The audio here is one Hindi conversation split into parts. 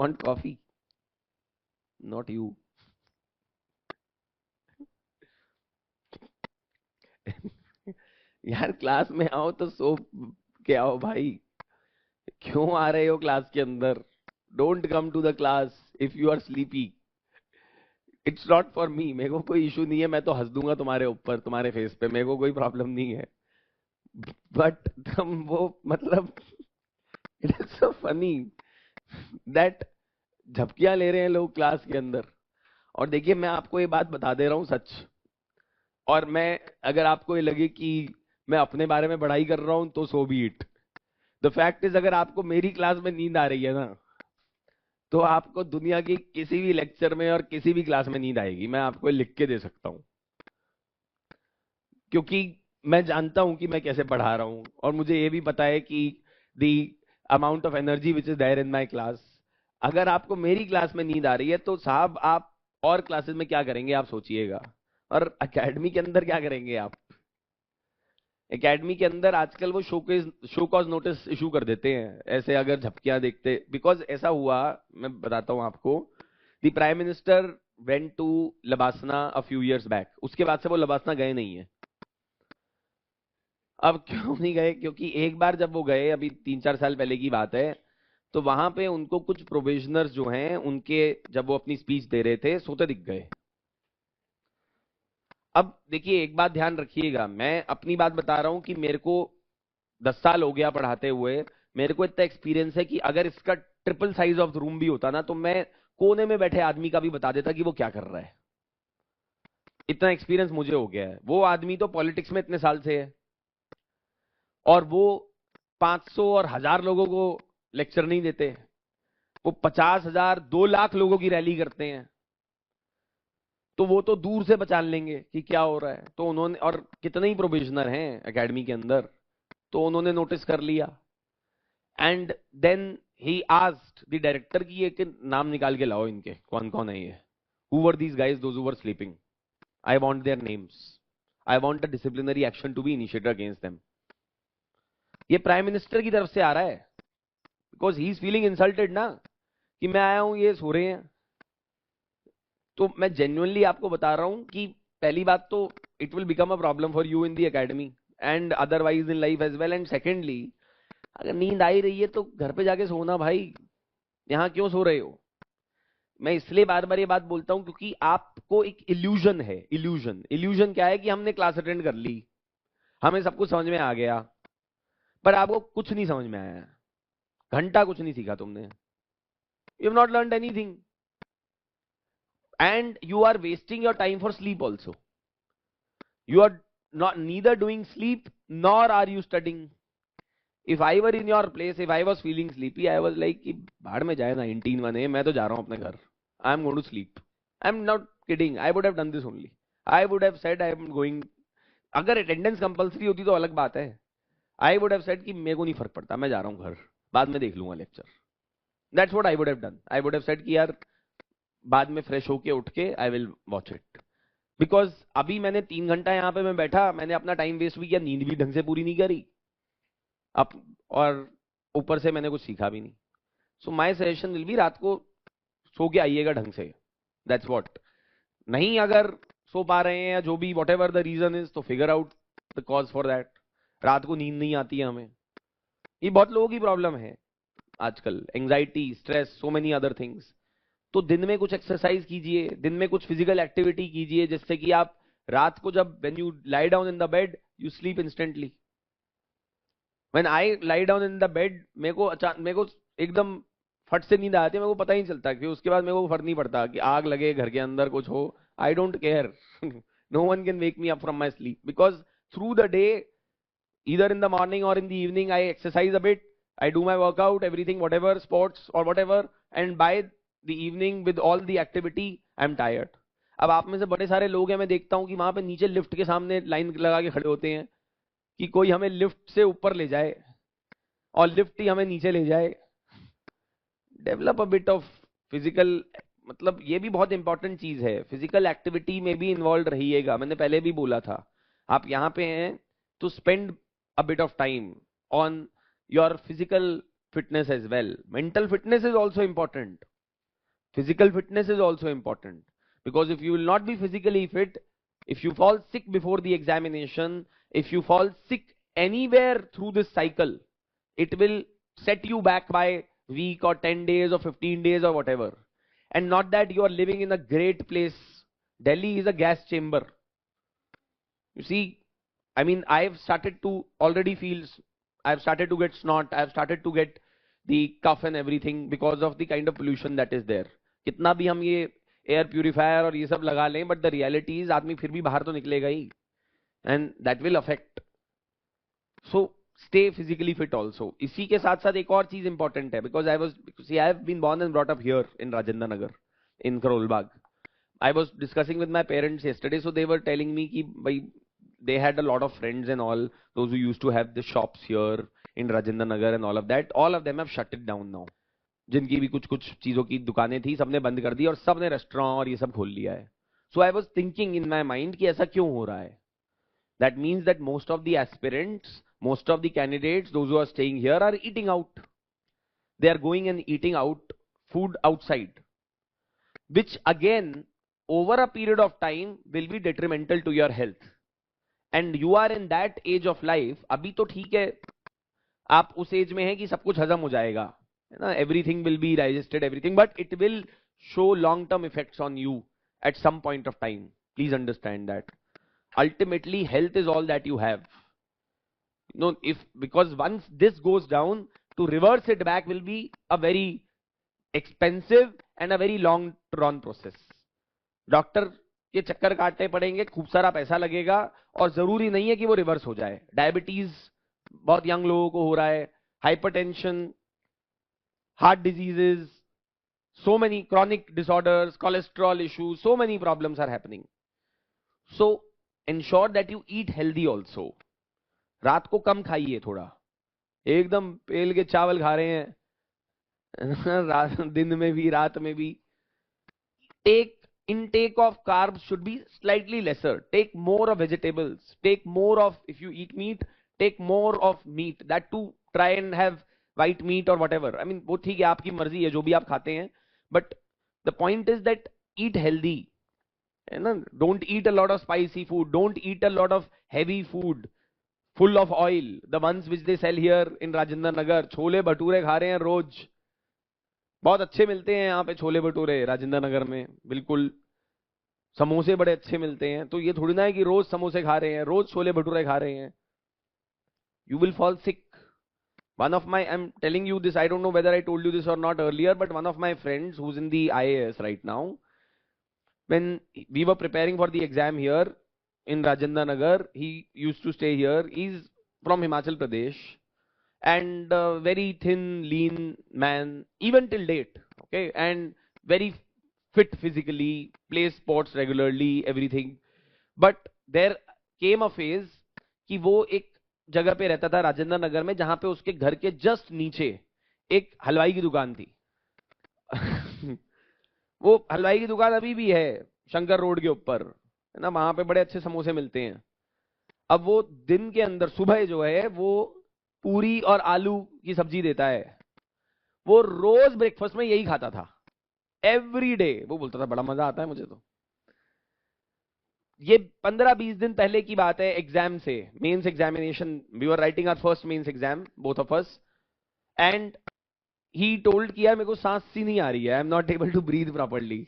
Want coffee, not you. यार क्लास में आओ तो सो के आओ भाई, क्यों आ रहे हो क्लास के अंदर? Don't come to the class if you are sleepy. It's not for me, मेरे को कोई इशू नहीं है, मैं तो हंस दूंगा तुम्हारे ऊपर, तुम्हारे फेस पे, मेरे को कोई प्रॉब्लम नहीं है। बट तुम वो मतलब it is so funny that झपकियां ले रहे हैं लोग क्लास के अंदर। और देखिए मैं आपको ये बात बता दे रहा हूं सच, और मैं, अगर आपको ये लगे कि मैं अपने बारे में बढ़ाई कर रहा हूं तो so be it. The fact is, अगर आपको मेरी क्लास में नींद आ रही है ना, तो आपको दुनिया की किसी भी लेक्चर में और किसी भी क्लास में नींद आएगी, मैं आपको लिख के दे सकता हूं। क्योंकि मैं जानता हूं कि मैं कैसे पढ़ा रहा हूं, और मुझे ये भी पता है कि the amount of energy which is there in my class. अगर आपको मेरी क्लास में नींद आ रही है तो साहब आप और क्लासेस में क्या करेंगे आप सोचिएगा, और एकेडमी के अंदर क्या करेंगे आप? एकेडमी के अंदर आजकल वो शो कॉज नोटिस इशू कर देते हैं ऐसे, अगर झपकियां देखते, बिकॉज ऐसा हुआ, मैं बताता हूं आपको। The prime minister went to LBSNAA a few years back, उसके बाद से वो लबासना गए नहीं है। अब क्यों नहीं गए? क्योंकि एक बार जब वो गए, अभी 3-4 साल पहले की बात है, तो वहां पे उनको कुछ प्रोबेशनर्स जो हैं उनके, जब वो अपनी स्पीच दे रहे थे, सोते दिख गए। अब देखिए एक बात ध्यान रखिएगा, मैं अपनी बात बता रहा हूं कि मेरे को 10 साल हो गया पढ़ाते हुए, मेरे को इतना एक्सपीरियंस है कि अगर इसका ट्रिपल साइज ऑफ रूम भी होता ना, तो मैं कोने में बैठे आदमी का भी बता देता कि वो क्या कर रहा है। इतना एक्सपीरियंस मुझे हो गया है। वो आदमी तो पॉलिटिक्स में इतने साल से है, और वो 500 और 1000 लोगों को लेक्चर नहीं देते, वो 50,000 2 लाख लोगों की रैली करते हैं। तो वो तो दूर से पहचान लेंगे कि क्या हो रहा है। तो उन्होंने, और कितने ही प्रोबेशनर हैं एकेडमी के अंदर, तो उन्होंने नोटिस कर लिया। And then he asked the director की एक नाम निकाल के लाओ इनके, कौन कौन है ये, who were these guys those who were sleeping, I want their names, I want a disciplinary action to be initiated against them. ये प्राइम मिनिस्टर की तरफ से आ रहा है, because he is feeling insulted ना, कि मैं आया हूं ये सो रहे हैं। तो मैं जेन्युइनली आपको बता रहा हूं कि पहली बात तो it will become a problem for you in the academy and otherwise in life as well. And secondly, अगर नींद आ ही रही है तो घर पे जाके सोना भाई, यहां क्यों सो रहे हो? मैं इसलिए बार बार ये बात बोलता हूं क्योंकि आपको एक इल्यूजन है। इल्यूजन, इल्यूजन क्या है कि हमने क्लास अटेंड कर ली, हमें सब कुछ समझ में आ गया, पर आपको कुछ नहीं समझ में आया। घंटा कुछ नहीं सीखा तुमने, you have not learned anything, and you are wasting your time for sleep also. You are not neither doing sleep nor are you studying. If I were in your place, if I was feeling sleepy, I was like कि भाड़ में जाए 19 1 मैं तो जा रहा हूं अपने घर, I am going to sleep. I am not kidding, I would have done this only. I would have said I am going. अगर अटेंडेंस कंपलसरी होती तो अलग बात है, I would have said कि मेरे को नहीं फर्क पड़ता, मैं जा रहा हूं घर, बाद में देख लूंगा lecture. That's what I would have done. I would have said कि यार बाद में फ्रेश होके उठ के I will watch it. Because अभी मैंने 3 घंटा यहाँ पे मैं बैठा, मैंने अपना टाइम वेस्ट भी किया, नींद भी ढंग से पूरी नहीं करी अब, और ऊपर से मैंने कुछ सीखा भी नहीं। So my suggestion will be, रात को सो के आइएगा ढंग से, दैट्स व्हाट। नहीं अगर सो पा रहे हैं या जो भी, whatever the reason is, तो figure out the cause for that. रात को नींद नहीं आती है हमें, ये बहुत लोगों की प्रॉब्लम है आजकल, anxiety, stress, so many other things. तो दिन में कुछ एक्सरसाइज कीजिए, दिन में कुछ फिजिकल एक्टिविटी कीजिए, जिससे कि आप रात को जब when you lie down in the bed you sleep instantly. When I lie down in the bed, मेरे को एकदम फट से नींद आती है, मेरे को पता ही नहीं चलता कि उसके बाद मेरे को फर्क नहीं पड़ता कि आग लगे घर के अंदर कुछ हो, I don't care. No one can wake me up from my sleep, because through the day, either in the morning or in the evening, I exercise a bit, I do my workout, everything, whatever, sports or whatever, and by the evening with all the activity, I'm tired. अब आप में से बड़े सारे लोग हैं, मैं देखता हूं कि वहां पे नीचे लिफ्ट के सामने लाइन लगा के खड़े होते हैं कि कोई हमें लिफ्ट से ऊपर ले जाए और लिफ्ट ही हमें नीचे ले जाए। Develop a bit of physical, मतलब ये भी बहुत इंपॉर्टेंट चीज है, फिजिकल एक्टिविटी में भी इन्वॉल्व रहिएगा। मैंने पहले भी बोला था, आप यहाँ पे हैं तो spend a bit of time on your physical fitness as well. Mental fitness is also important. Physical fitness is also important, because if you will not be physically fit, if you fall sick before the examination, if you fall sick anywhere through this cycle, it will set you back by week or 10 days or 15 days or whatever. And not that you are living in a great place. Delhi is a gas chamber. You see, I mean, I've started to already feel, I've started to get snot, I've started to get the cough and everything because of the kind of pollution that is there. कितना भी हम ये एयर प्यूरिफायर और ये सब लगा लें, बट द रियलिटी इज आदमी फिर भी बाहर तो निकलेगा ही, and that will affect. So stay physically fit also. इसी के साथ साथ एक और चीज इंपॉर्टेंट है, because I have been born and brought up here in Rajendra Nagar in Karol Bagh. I was discussing with my parents yesterday, so they were telling me कि भाई they had a lot of friends and all those who used to have the shops here in Rajendra Nagar and all of that. All of them have shut it down now. जिनकी भी कुछ कुछ चीजों की दुकानें थी सबने बंद कर दी और सबने रेस्टोरेंट और ये सब खोल लिया है. So I was thinking in my mind कि ऐसा क्यों हो रहा है. That means that most of the aspirants, most of the candidates, those who are staying here are eating out. They are going and eating out food outside, which again over a period of time will be detrimental to your health. And you are in that age of life. अभी तो ठीक है, आप उस एज में हैं कि सब कुछ हजम हो जाएगा, है ना, everything will be digested, everything, but it will show long term effects on you at some point of time. Please understand that. Ultimately, health is all that you have. You know, because once this goes down, to reverse it back will be a very expensive and a very long drawn process. Doctor के चक्कर काटने पड़ेंगे, खूब सारा पैसा लगेगा, और जरूरी नहीं है कि वो रिवर्स हो जाए. डायबिटीज बहुत यंग लोगों को हो रहा है, hypertension, heart diseases, so many chronic disorders, cholesterol issues, so many problems are happening. So ensure that you eat healthy also. रात को कम खाइए, थोड़ा एकदम पेल के चावल खा रहे हैं दिन में भी रात में भी. Take intake of carbs should be slightly lesser. Take more of vegetables. Take more of, if you eat meat, take more of meat. That too, try and have white meat or whatever. I mean, वो ठीक है, आपकी मर्जी है जो भी आप खाते हैं. But the point is that eat healthy. है ना? Don't eat a lot of spicy food. Don't eat a lot of heavy food full of oil. The ones which they sell here in Rajendra Nagar. Chole bhature खा रहे हैं रोज. बहुत अच्छे मिलते हैं यहाँ पे छोले भटूरे राजेंद्र नगर में, बिल्कुल. समोसे बड़े अच्छे मिलते हैं. तो ये थोड़ी ना है कि रोज समोसे खा रहे हैं, रोज छोले भटूरे खा रहे हैं. You will fall sick. I'm telling you this, I don't know whether I told you this or not earlier, but one of my friends who's in the IAS right now, when we were preparing for the exam here in Rajendra Nagar, he used to stay here. He's from Himachal Pradesh. And very thin, lean man, even till date, okay, and very fit physically, plays sports regularly, everything. But there came a phase कि वो एक जगह पे रहता था राजेंद्र नगर में, जहां पे उसके घर के जस्ट नीचे एक हलवाई की दुकान थी. वो हलवाई की दुकान अभी भी है शंकर रोड के ऊपर, है ना, वहां पे बड़े अच्छे समोसे मिलते हैं. अब वो दिन के अंदर सुबह जो है वो पूरी और आलू की सब्जी देता है. वो रोज ब्रेकफास्ट में यही खाता था, एवरी डे. वो बोलता था बड़ा मजा आता है मुझे तो. ये 15-20 दिन पहले की बात है, एग्जाम से, mains examination. We were writing our first mains exam, both of us, and he told कि यार मेरे को सांस सी नहीं आ रही है, I am not able to breathe properly,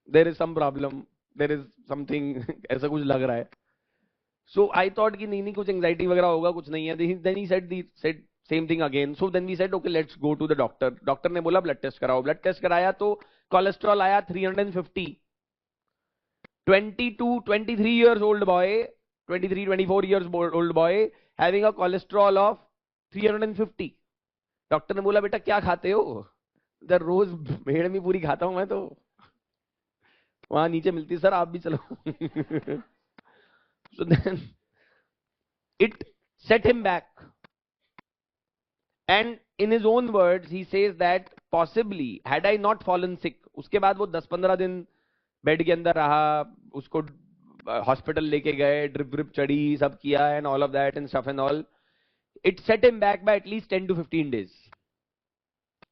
there is some problem, there is something, ऐसा कुछ लग रहा है. So I thought कि नहीं कुछ एंजाइटी वगैरह होगा, कुछ नहीं है. Then he said same thing again. So then we said okay, let's go to the doctor. Doctor ने बोला ब्लड टेस्ट कराओ. ब्लड टेस्ट कराया तो कोलेस्ट्रॉल आया 350. 23 years old boy, 24 years old boy having a cholesterol of 350. Doctor ने बोला बेटा क्या खाते हो? इधर रोज भेड़ में पूरी खाता हूं मैं तो, वहां नीचे मिलती सर, आप भी चलो. So then it set him back. And in his own words, he says that possibly had I not fallen sick, उसके बाद वो 10-15 दिन बेड के अंदर रहा, उसको हॉस्पिटल लेके गए, ड्रिप ड्रिप चढ़ी, सब किया and all of that and stuff and all. It set him back by at least 10 to 15 days.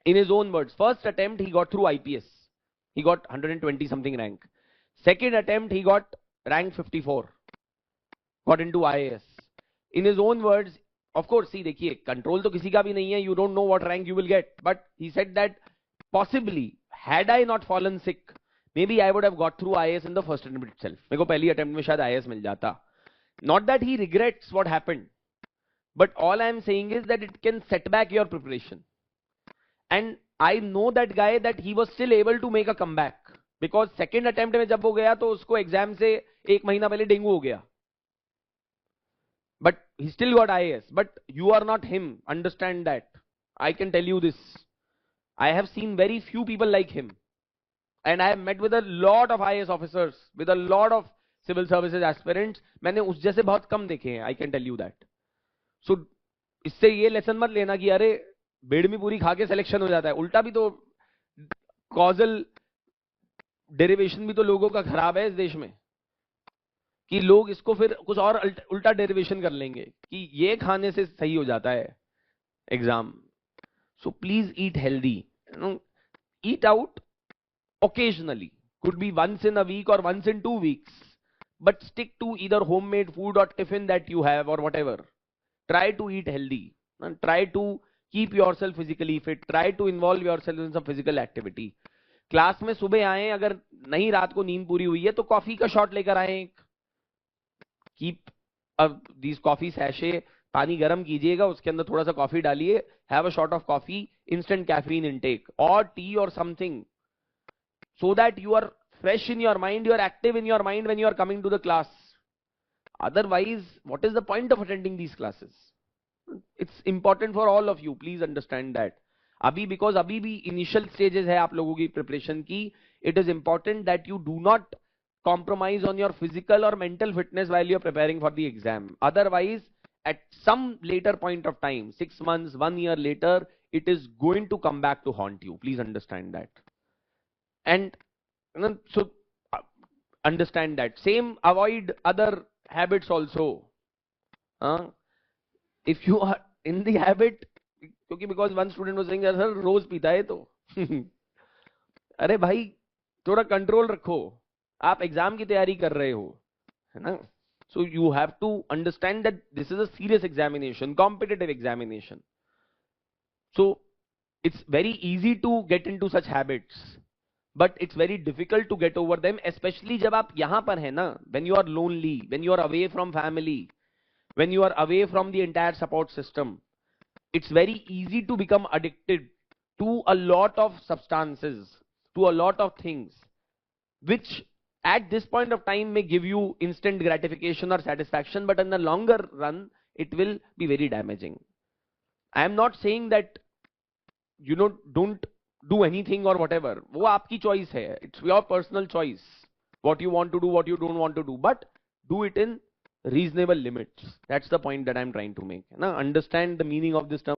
In his own words, first attempt he got through IPS. he got 120 something rank. Second attempt, he got rank 54, got into IAS. In his own words, of course, see, देखिए, control तो किसी का भी नहीं है, you don't know what rank you will get, but he said that possibly, had I not fallen sick, maybe I would have got through IAS in the first attempt itself. मेरे को पहली attempt में शायद IAS मिल जाता. Not that he regrets what happened, but all I am saying is that it can set back your preparation. And I know that guy, that he was still able to make a comeback, because second attempt में जब वो गया तो उसको exam से एक महीना पहले डेंगू हो गया. But he still got IAS. But you are not him. Understand that. I can tell you this. I have seen very few people like him. And I have met with a lot of IAS officers, with a lot of civil services aspirants. मैंने उस जैसे बहुत कम देखे हैं. I can tell you that. So, इससे ये लेसन मत लेना कि अरे बेड़मी पूरी खा के सिलेक्शन हो जाता है. उल्टा भी तो कॉजल डेरिवेशन भी तो लोगों का खराब है इस देश में, कि लोग इसको फिर कुछ और उल्टा डेरिवेशन कर लेंगे कि ये खाने से सही हो जाता है exam. So please eat healthy, eat out occasionally, could be once in a week or once in 2 weeks, but stick to either homemade food or tiffin that you have or whatever. Try to eat healthy and try to keep yourself physically fit. Try to involve yourself in some physical activity. Class में सुबह आए, अगर नहीं रात को नींद पूरी हुई है तो कॉफी का शॉट लेकर आए. कीप दिस कॉफी सैशे, पानी गर्म कीजिएगा, उसके अंदर थोड़ा सा कॉफी डालिए, have a shot of coffee, instant caffeine intake और टी और something, so that you are fresh in your mind, you are active in your mind when you are coming to the class. Otherwise, what is the point of attending these classes? It's important for all of you, please understand that. अभी because अभी भी initial stages है आप लोगों की preparation की, it is important that you do not compromise on your physical or mental fitness while you are preparing for the exam. Otherwise, at some later point of time, 6 months, 1 year later, it is going to come back to haunt you. Please understand that. And so understand that. Same, avoid other habits also. If you are in the habit, because one student was saying, sir, रोज पीता है तो अरे भाई थोड़ा कंट्रोल रखो, आप एग्जाम की तैयारी कर रहे हो, है ना. So you have to understand that this is a serious examination, competitive examination. So it's very easy to get into such habits, but it's very difficult to get over them, especially जब आप यहाँ पर है ना, when you are lonely, when you are away from family, when you are away from the entire support system. It's very easy to become addicted to a lot of substances, to a lot of things, which at this point of time may give you instant gratification or satisfaction, but in the longer run, it will be very damaging. I am not saying that, don't do anything or whatever. वो आपकी choice है. It's your personal choice. What you want to do, what you don't want to do, but do it in reasonable limits. That's the point that I'm trying to make. Now, understand the meaning of this term.